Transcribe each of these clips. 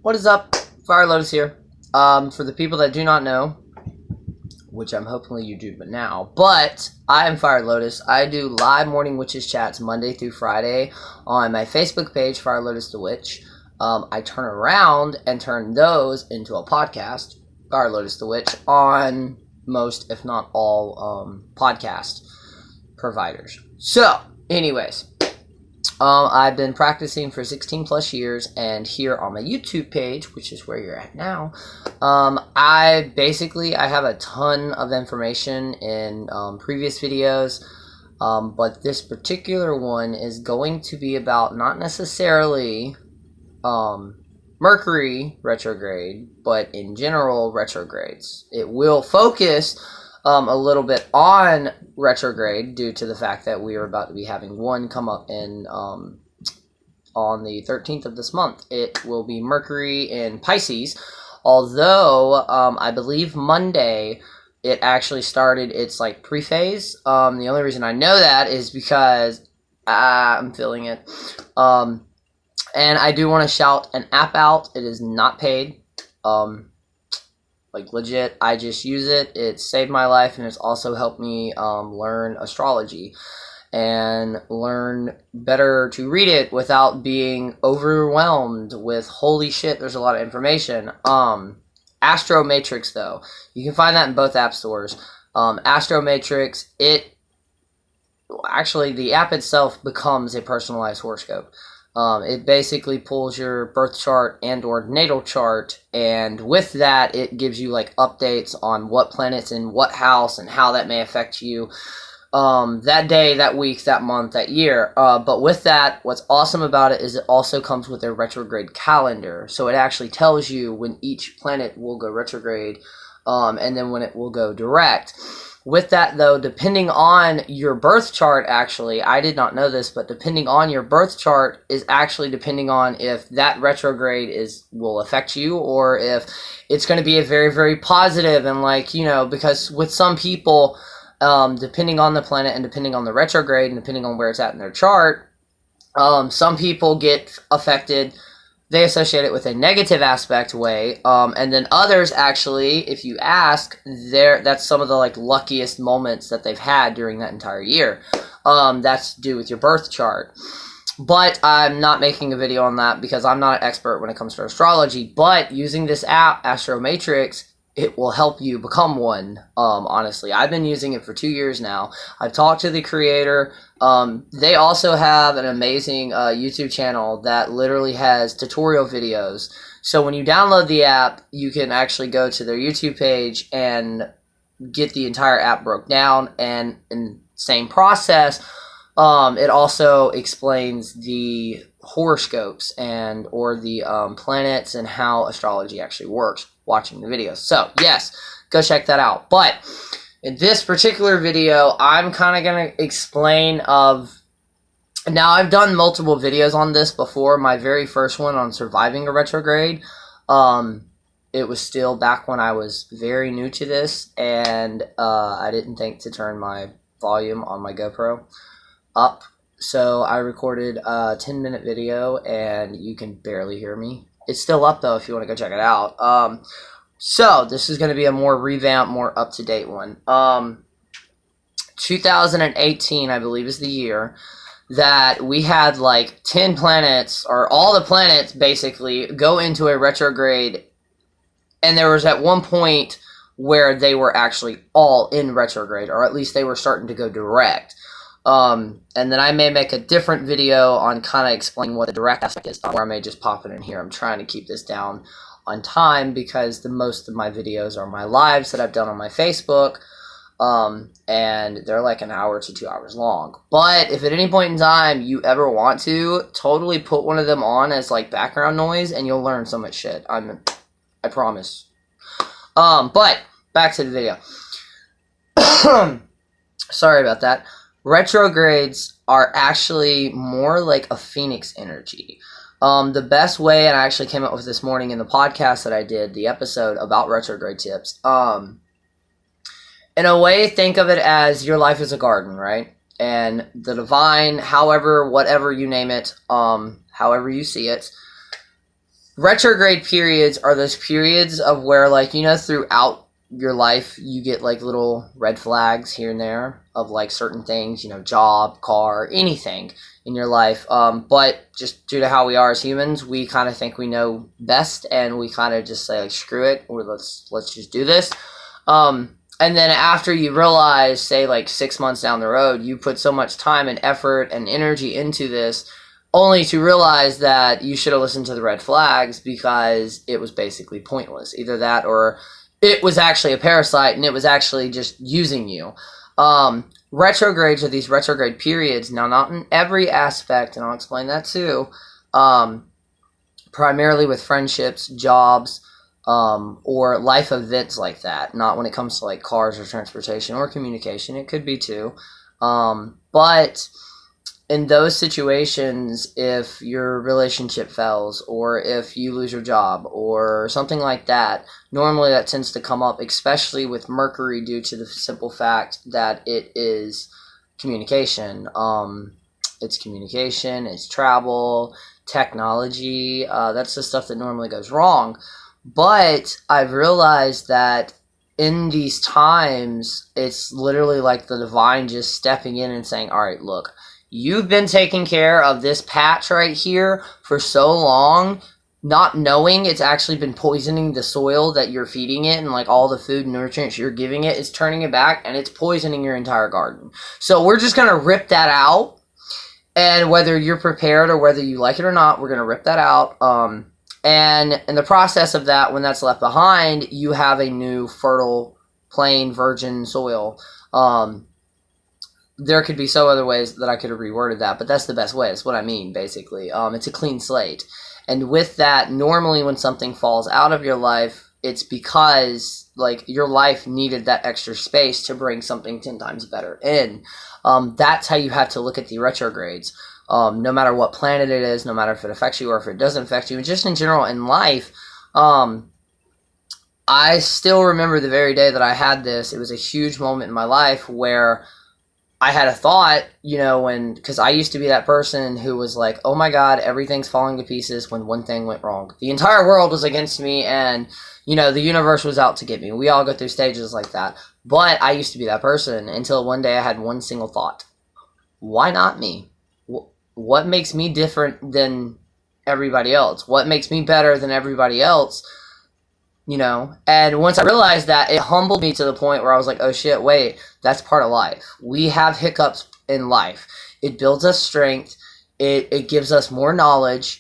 What is up? Fire Lotus here. For the people that do not know, which I'm hopefully you do but I am Fire Lotus. I do live morning witches chats Monday through Friday on my Facebook page, Fire Lotus the Witch. I turn around and turn those into a podcast, Fire Lotus the Witch, on most, if not all, podcast providers. So, anyways, I've been practicing for 16 plus years, and here on my YouTube page, which is where you're at now, I have a ton of information in previous videos, but this particular one is going to be about not necessarily Mercury retrograde, but in general retrogrades. It will focus a little bit on retrograde due to the fact that we are about to be having one come up in on the 13th of this month. It will be Mercury in Pisces, although I believe Monday it actually started its like pre-phase. The only reason I know that is because I'm feeling it. And I do want to shout an app out. It is not paid. Like legit, I just use it. It saved my life, and it's also helped me learn astrology and learn better to read it without being overwhelmed with holy shit, there's a lot of information. Astro Matrix, though, you can find that in both app stores. Astro Matrix, the app itself becomes a personalized horoscope. It basically pulls your birth chart and or natal chart, and with that it gives you like updates on what planets in what house and how that may affect you that day, that week, that month, that year. But with that, what's awesome about it is it also comes with a retrograde calendar, so it actually tells you when each planet will go retrograde, and then when it will go direct. With that, though, depending on your birth chart, actually, I did not know this, but depending on your birth chart is actually depending on if that retrograde will affect you, or if it's going to be a very, very positive, and like, you know, because with some people, depending on the planet and depending on the retrograde and depending on where it's at in their chart, some people get affected. They associate it with a negative aspect way, and then others actually, if you ask, that's some of the like luckiest moments that they've had during that entire year. That's to do with your birth chart. But I'm not making a video on that because I'm not an expert when it comes to astrology. But using this app, Astro Matrix, it will help you become one. Honestly, I've been using it for 2 years now. I've talked to the creator. They also have an amazing YouTube channel that literally has tutorial videos. So when you download the app, you can actually go to their YouTube page and get the entire app broke down. And in the same process, it also explains the horoscopes and or the planets and how astrology actually works, watching the videos. So yes, go check that out. But in this particular video, I'm kind of going to explain now I've done multiple videos on this before. My very first one on surviving a retrograde, it was still back when I was very new to this, and I didn't think to turn my volume on my GoPro up. So I recorded a 10-minute video, and you can barely hear me. It's still up, though, if you want to go check it out. So this is going to be a more revamped, more up-to-date one. 2018, I believe, is the year that we had like 10 planets, or all the planets basically, go into a retrograde. And there was at one point where they were actually all in retrograde, or at least they were starting to go direct. And then I may make a different video on kind of explaining what the direct aspect is, or I may just pop it in here. I'm trying to keep this down on time because most of my videos are my lives that I've done on my Facebook, and they're like an hour to 2 hours long. But if at any point in time you ever want to, totally put one of them on as like background noise, and you'll learn so much shit. I promise. But back to the video. Sorry about that. Retrogrades are actually more like a phoenix energy. The best way, and I actually came up with this morning in the podcast that I did, the episode about retrograde tips. In a way, think of it as your life is a garden, right? And the divine, however, whatever you name it, however you see it, retrograde periods are those periods of where, like, you know, throughout your life you get like little red flags here and there of like certain things, you know, job, car, anything in your life, but just due to how we are as humans, we kind of think we know best, and we kind of just say like, screw it, or let's just do this, and then after you realize, say like 6 months down the road, you put so much time and effort and energy into this, only to realize that you should have listened to the red flags because it was basically pointless. Either that, or it was actually a parasite and it was actually just using you. Retrogrades are these retrograde periods. Now, not in every aspect, and I'll explain that too. Primarily with friendships, jobs, or life events like that. Not when it comes to like cars or transportation or communication. It could be too. But in those situations, if your relationship fails, or if you lose your job, or something like that, normally that tends to come up, especially with Mercury, due to the simple fact that it is communication. It's communication, it's travel, technology. That's the stuff that normally goes wrong. But I've realized that in these times, it's literally like the divine just stepping in and saying, all right, look, you've been taking care of this patch right here for so long, not knowing it's actually been poisoning the soil that you're feeding it, and like all the food and nutrients you're giving it, it's turning it back and it's poisoning your entire garden. So we're just going to rip that out, and whether you're prepared or whether you like it or not, we're going to rip that out. And in the process of that, when that's left behind, you have a new fertile, plain, virgin soil. There could be so other ways that I could have reworded that, but that's the best way. That's what I mean, basically. It's a clean slate. And with that, normally when something falls out of your life, it's because like your life needed that extra space to bring something 10 times better in. That's how you have to look at the retrogrades. No matter what planet it is, no matter if it affects you or if it doesn't affect you, and just in general in life, I still remember the very day that I had this. It was a huge moment in my life where I had a thought, you know, because I used to be that person who was like, oh my God, everything's falling to pieces when one thing went wrong. The entire world was against me, and, you know, the universe was out to get me. We all go through stages like that. But I used to be that person until one day I had one single thought. Why not me? What makes me different than everybody else? What makes me better than everybody else? You know, and once I realized that, it humbled me to the point where I was like, oh shit, wait, that's part of life. We have hiccups in life. It builds us strength. It gives us more knowledge.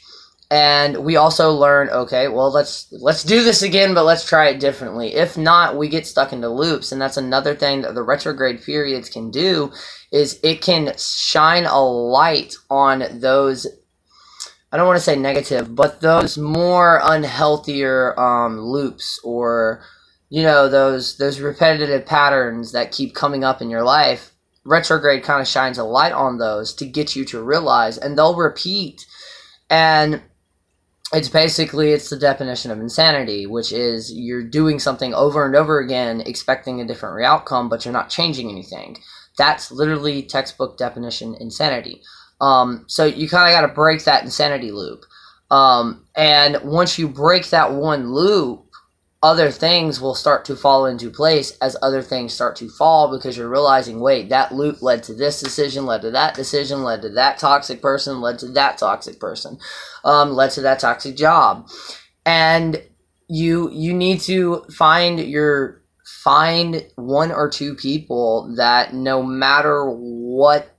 And we also learn, okay, well, let's do this again, but let's try it differently. If not, we get stuck into loops. And that's another thing that the retrograde periods can do, is it can shine a light on those, I don't want to say negative, but those more unhealthier loops, or, you know, those repetitive patterns that keep coming up in your life. Retrograde kind of shines a light on those to get you to realize, and they'll repeat. And it's the definition of insanity, which is you're doing something over and over again, expecting a different outcome, but you're not changing anything. That's literally textbook definition insanity. So you kind of got to break that insanity loop. And once you break that one loop, other things will start to fall into place as other things start to fall, because you're realizing, wait, that loop led to this decision, led to that decision, led to that toxic person, led to that toxic person, led to that toxic job. And you need to find one or two people that no matter what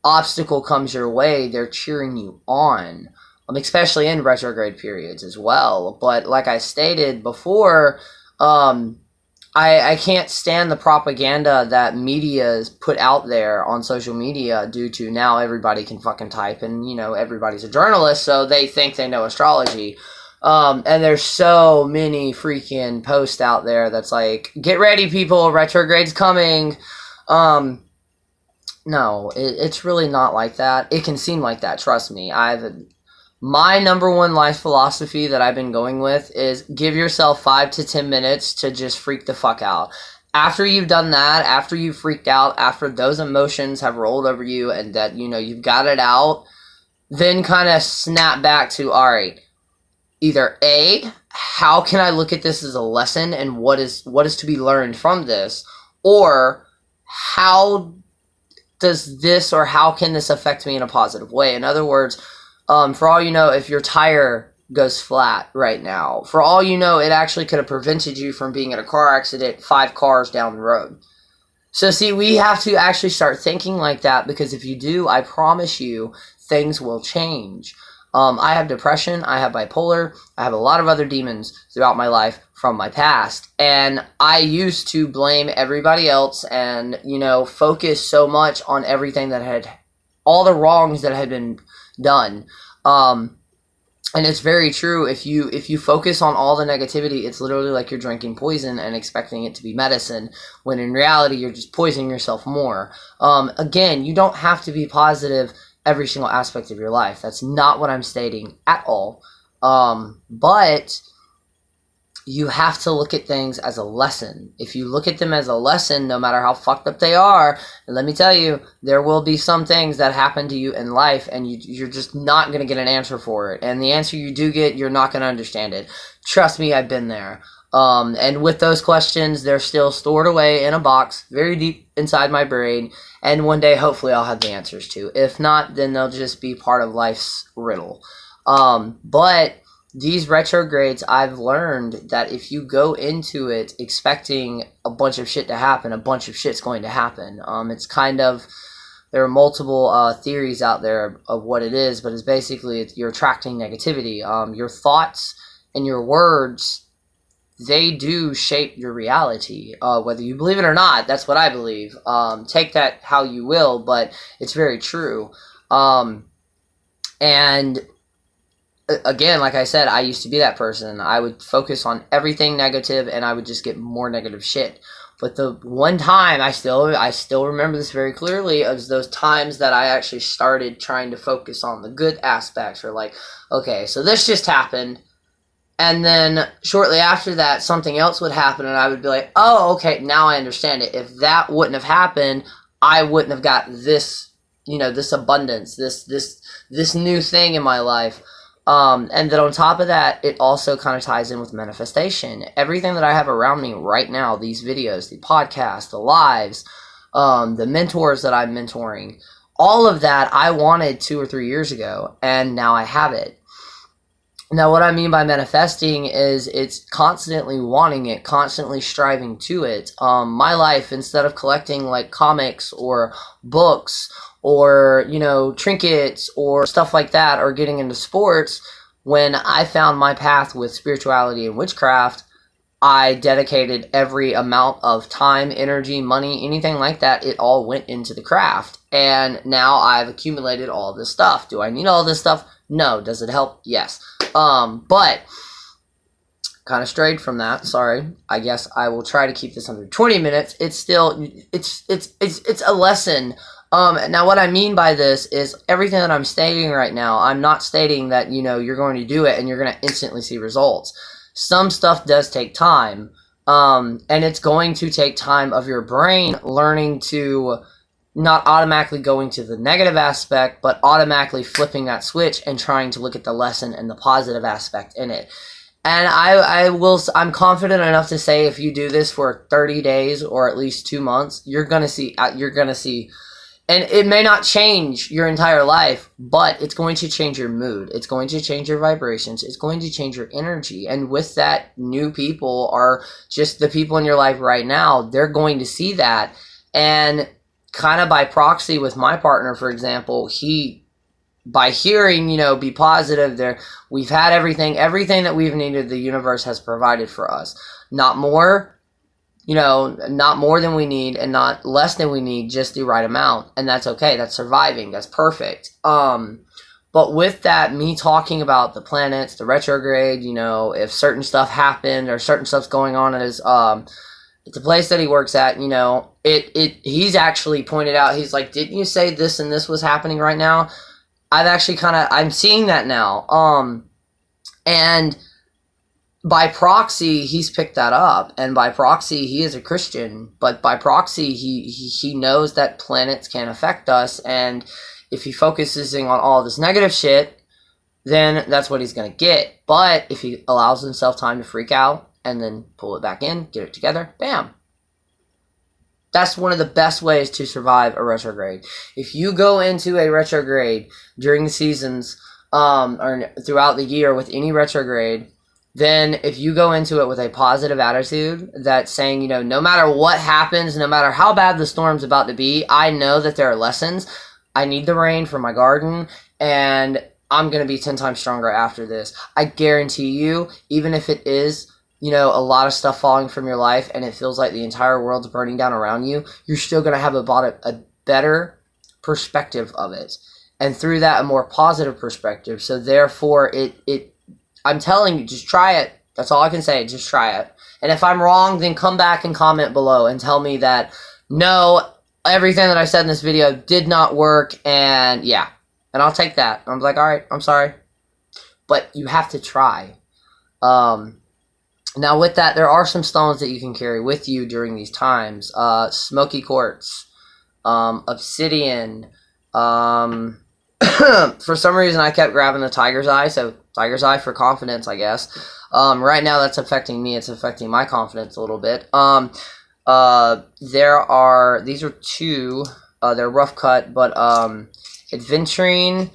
obstacle comes your way, they're cheering you on, especially in retrograde periods as well. But like I stated before, I can't stand the propaganda that media is put out there on social media, due to now everybody can fucking type, and, you know, everybody's a journalist, so they think they know astrology. And there's so many freaking posts out there that's like, get ready people, retrograde's coming. No, it's really not like that. It can seem like that, trust me. My number one life philosophy that I've been going with is give yourself 5 to 10 minutes to just freak the fuck out. After you've done that, after you've freaked out, after those emotions have rolled over you and that, you know, you've got it out, then kind of snap back to, all right, either A, how can I look at this as a lesson and what is to be learned from this, or how does this, or how can this affect me in a positive way? In other words, for all you know, if your tire goes flat right now, for all you know, it actually could have prevented you from being in a car accident 5 cars down the road. So see, we have to actually start thinking like that, because if you do, I promise you, things will change. I have depression, I have bipolar, I have a lot of other demons throughout my life from my past, and I used to blame everybody else and, focus so much on everything that had, all the wrongs that had been done. And it's very true. If you focus on all the negativity, it's literally like you're drinking poison and expecting it to be medicine, when in reality, you're just poisoning yourself more. Again, you don't have to be positive every single aspect of your life. That's not what I'm stating at all. But you have to look at things as a lesson. If you look at them as a lesson, no matter how fucked up they are, and let me tell you, there will be some things that happen to you in life, and you're just not going to get an answer for it. And the answer you do get, you're not going to understand it. Trust me, I've been there. And with those questions, they're still stored away in a box very deep inside my brain, and one day hopefully I'll have the answers to. If not, then they'll just be part of life's riddle. But these retrogrades, I've learned that if you go into it expecting a bunch of shit to happen, a bunch of shit's going to happen. It's kind of, there are multiple theories out there of what it is, but it's basically you're attracting negativity. Your thoughts and your words, they do shape your reality, whether you believe it or not. That's what I believe. Take that how you will, but it's very true. And again, like I said, I used to be that person. I would focus on everything negative, and I would just get more negative shit. But the one time, I still remember this very clearly, was those times that I actually started trying to focus on the good aspects, or like, okay, so this just happened. And then shortly after that, something else would happen, and I would be like, oh, okay, now I understand it. If that wouldn't have happened, I wouldn't have got this, this abundance, this new thing in my life. And then on top of that, it also kind of ties in with manifestation. Everything that I have around me right now, these videos, the podcast, the lives, the mentors that I'm mentoring, all of that I wanted 2 or 3 years ago, and now I have it. Now, what I mean by manifesting is it's constantly wanting it, constantly striving to it. My life, instead of collecting like comics or books or, trinkets or stuff like that, or getting into sports, when I found my path with spirituality and witchcraft, I dedicated every amount of time, energy, money, anything like that. It all went into the craft. And now I've accumulated all this stuff. Do I need all this stuff? No. Does it help? Yes. But kind of strayed from that. Sorry. I guess I will try to keep this under 20 minutes. It's still, it's a lesson. Now what I mean by this is everything that I'm stating right now, I'm not stating that, you're going to do it and you're going to instantly see results. Some stuff does take time. And it's going to take time of your brain learning to not automatically going to the negative aspect, but automatically flipping that switch and trying to look at the lesson and the positive aspect in it. And I'm confident enough to say, if you do this for 30 days or at least 2 months, you're going to see, and it may not change your entire life, but it's going to change your mood. It's going to change your vibrations. It's going to change your energy. And with that, new people are just the people in your life right now. They're going to see that. And kind of by proxy with my partner, for example, by hearing, be positive there, we've had everything that we've needed, the universe has provided for us. Not more, not more than we need and not less than we need, just the right amount. And that's okay. That's surviving. That's perfect. But with that, me talking about the planets, the retrograde, if certain stuff happened or certain stuff's going on at his, it's a place that he works at, he's actually pointed out, he's like, didn't you say this and this was happening right now? I'm seeing that now. And by proxy, he's picked that up. And by proxy, he is a Christian. But by proxy, he knows that planets can affect us. And if he focuses on all this negative shit, then that's what he's going to get. But if he allows himself time to freak out and then pull it back in, get it together, bam. That's one of the best ways to survive a retrograde. If you go into a retrograde during the seasons or throughout the year with any retrograde, then if you go into it with a positive attitude that's saying, no matter what happens, no matter how bad the storm's about to be, I know that there are lessons. I need the rain for my garden, and I'm going to be 10 times stronger after this. I guarantee you, even if it is, a lot of stuff falling from your life and it feels like the entire world's burning down around you, you're still going to have a better perspective of it. And through that, a more positive perspective. So therefore, I'm telling you, just try it. That's all I can say. Just try it. And if I'm wrong, then come back and comment below and tell me that, no, everything that I said in this video did not work. And yeah, and I'll take that. I'm like, all right, I'm sorry. But you have to try. Now with that, there are some stones that you can carry with you during these times. Smoky quartz, obsidian. For some reason, I kept grabbing the tiger's eye. So tiger's eye for confidence, I guess. Right now, that's affecting me. It's affecting my confidence a little bit. These are two. They're rough cut, but adventurine.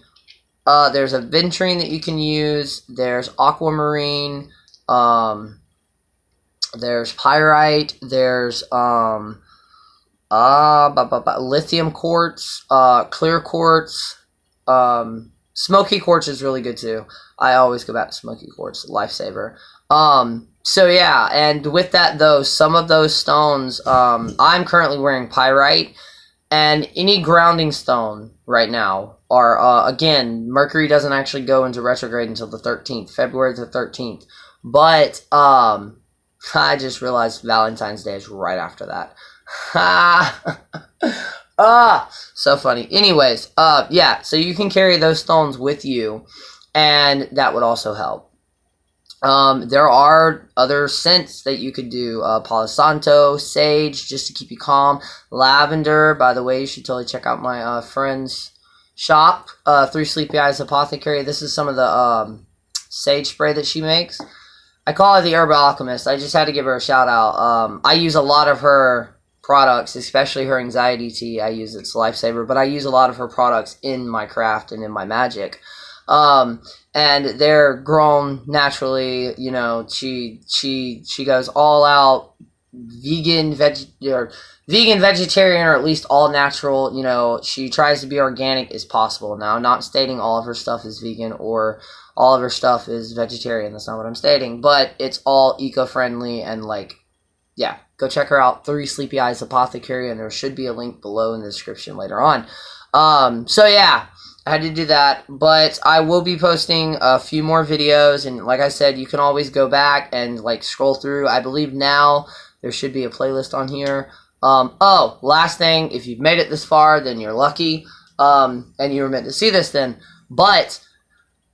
There's aventurine that you can use. There's aquamarine. There's pyrite. There's lithium quartz, clear quartz. Smoky quartz is really good too. I always go back to smoky quartz, lifesaver. So yeah, and with that though, some of those stones, I'm currently wearing pyrite, and any grounding stone right now are, again, Mercury doesn't actually go into retrograde until the 13th, February the 13th. But, I just realized Valentine's Day is right after that. So funny. Anyways, yeah, so you can carry those stones with you, and that would also help. There are other scents that you could do. Palo Santo, sage, just to keep you calm. Lavender, by the way, you should totally check out my friend's shop, 3 Sleepy Eyes Apothecary. This is some of the sage spray that she makes. I call her the Herbal Alchemist. I just had to give her a shout out. I use a lot of her products, especially her anxiety tea. I use it's lifesaver, but I use a lot of her products in my craft and in my magic. And they're grown naturally. She goes all out vegan, vegetarian, or at least all natural. She tries to be organic as possible. Now, I'm not stating all of her stuff is vegan or all of her stuff is vegetarian. That's not what I'm stating. But it's all eco-friendly and yeah, go check her out. 3 Sleepy Eyes Apothecary, and there should be a link below in the description later on. So yeah, I had to do that, but I will be posting a few more videos, and like I said, you can always go back and scroll through. I believe now there should be a playlist on here. Oh, last thing, if you've made it this far, then you're lucky, and you were meant to see this then, but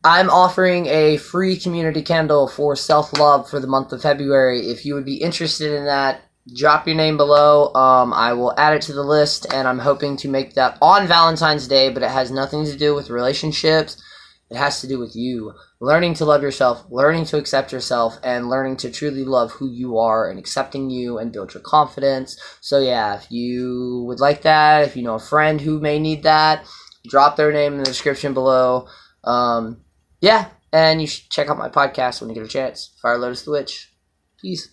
I'm offering a free community candle for self-love for the month of February. If you would be interested in that, drop your name below. I will add it to the list, and I'm hoping to make that on Valentine's Day, but it has nothing to do with relationships. It has to do with you. Learning to love yourself, learning to accept yourself, and learning to truly love who you are and accepting you and build your confidence. So yeah, if you would like that, if you know a friend who may need that, drop their name in the description below. Yeah, and you should check out my podcast when you get a chance. Fire Lotus the Witch. Peace.